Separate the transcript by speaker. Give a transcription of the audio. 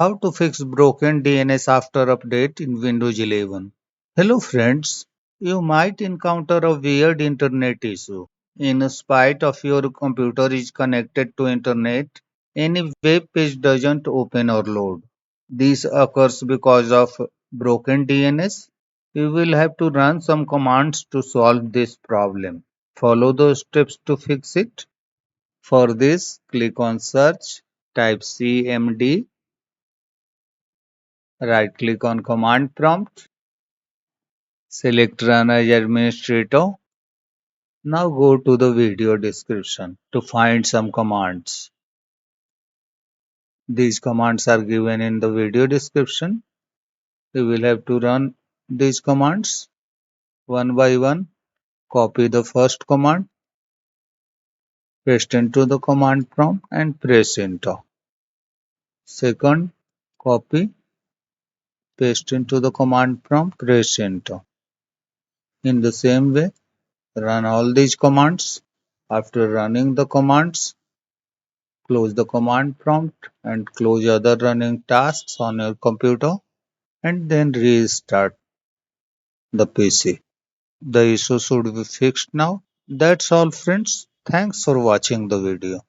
Speaker 1: How to fix broken DNS after update in Windows 11. Hello friends, you might encounter a weird internet issue. In spite of your computer is connected to internet, any web page doesn't open or load. This occurs because of broken DNS. You will have to run some commands to solve this problem. Follow those steps to fix it. For this, click on search, type cmd. Right click on command prompt, select run as administrator. Now go to the video description to find some commands. These commands are given in the video description. You will have to run these commands one by one. Copy the first command, paste into the command prompt and press enter. Second, copy, paste into the command prompt, press enter. In the same way, run all these commands. After running the commands, close the command prompt and close other running tasks on your computer and then restart the PC. The issue should be fixed now. That's all friends. Thanks for watching the video.